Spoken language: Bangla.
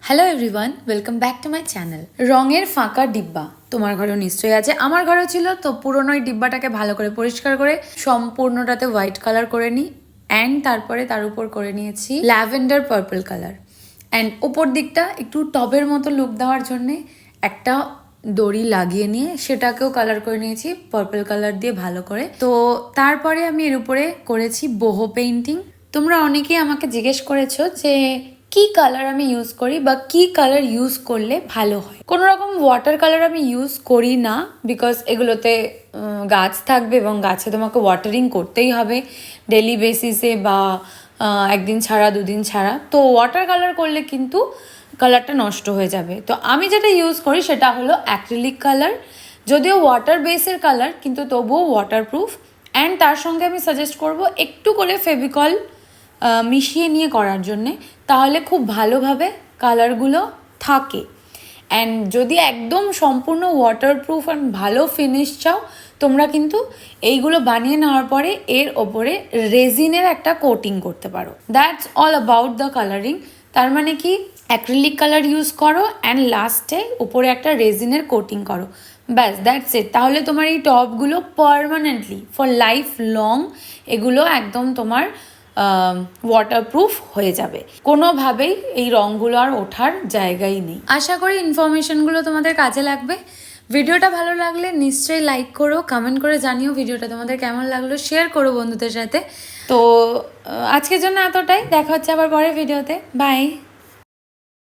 Hello everyone, welcome back to my channel. রঙের ফাঁকা ডিব্বা তোমার ঘরেও নিশ্চয়ই আছে, আমার ঘরেও ছিল। তো পুরোনো ওই ডিব্বাটাকে ভালো করে পরিষ্কার করে সম্পূর্ণটাতে হোয়াইট কালার করে নিই অ্যান্ড তারপরে তার উপর করে নিয়েছি ল্যাভেন্ডার পার্পল কালার অ্যান্ড ওপর দিকটা একটু টবের মতো লুক দেওয়ার জন্যে একটা দড়ি লাগিয়ে নিয়ে সেটাকেও কালার করে নিয়েছি পার্পল কালার দিয়ে ভালো করে। তো তারপরে আমি এর উপরে করেছি বোহো পেইন্টিং। তোমরা অনেকেই আমাকে জিজ্ঞেস করেছো যে কি কালার আমি ইউজ করি বা কি কালার ইউজ করলে ভালো হয়। কোনো রকম ওয়াটার কালার আমি ইউজ করি না, বিকজ এগুলোতে গাছ থাকবে এবং গাছে তোমাকে ওয়াটারিং করতেই হবে ডেলি বেসিসে বা একদিন ছাড়া দুদিন ছাড়া। তো ওয়াটার কালার করলে কিন্তু কালারটা নষ্ট হয়ে যাবে। তো আমি যেটা ইউজ করি সেটা হলো অ্যাক্রিলিক কালার, যদিও ওয়াটার বেসের কালার কিন্তু তবুও ওয়াটারপ্রুফ। অ্যান্ড তার সঙ্গে আমি সাজেস্ট করব একটু করে ফেভিকল মিশিয়ে নিয়ে করার জন্যে, তাহলে খুব ভালোভাবে কালারগুলো থাকে। অ্যান্ড যদি একদম সম্পূর্ণ ওয়াটারপ্রুফ অ্যান্ড ভালো ফিনিশ চাও, তোমরা কিন্তু এইগুলো বানিয়ে নেওয়ার পরে এর ওপরে রেজিনের একটা কোটিং করতে পারো। That's all about the colouring. তার মানে কি, অ্যাক্রিলিক কালার ইউজ করো অ্যান্ড লাস্টে উপরে একটা রেজিনের কোটিং করো, ব্যাস দ্যাটস ইট। তাহলে তোমার এই টপগুলো পার্মানেন্টলি ফর লাইফ লং এগুলো একদম তোমার ওয়াটারপ্রুফ হয়ে যাবে, কোনোভাবেই এই রঙগুলো আর ওঠার জায়গাই নেই। আশা করি ইনফরমেশনগুলো তোমাদের কাজে লাগবে। ভিডিওটা ভালো লাগলে নিশ্চয়ই লাইক করো, কমেন্ট করে জানিও ভিডিওটা তোমাদের কেমন লাগলো, শেয়ার করো বন্ধুদের সাথে। তো আজকের জন্য এতটাই, দেখা হচ্ছে আবার পরের ভিডিওতে। বাই।